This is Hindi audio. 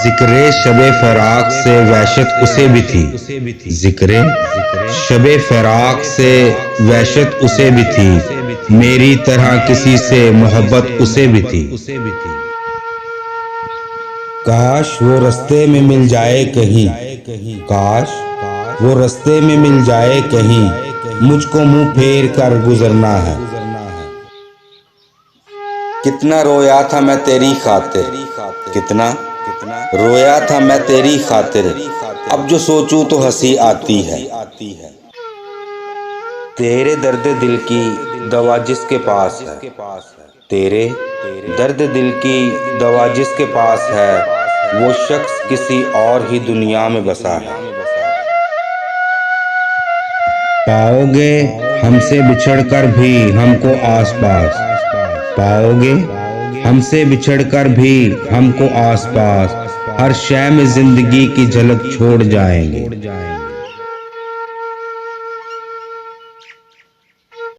जिक्रे शबे फराक से वहशत उसे भी थी। जिक्रे शबे फराक से वहशत उसे भी थी, मेरी तरह किसी से मोहब्बत उसे भी थी। काश वो रास्ते में मिल जाए कहीं, काश वो रास्ते में मिल जाए कहीं, मुझको मुंह फेर कर गुजरना है। कितना रोया था मैं तेरी खातिर, कितना रोया था मैं तेरी खातिर, अब जो सोचूं तो हंसी आती है। तेरे दर्द दिल की दवा जिसके पास है, तेरे दर्द दिल की दवा जिसके पास है, वो शख्स किसी और ही दुनिया में बसा है। पाओगे हमसे बिछड़कर भी हमको आसपास, पाओगे हमसे बिछड़कर भी हमको आसपास, हर शय में जिंदगी की झलक छोड़ जाएंगे।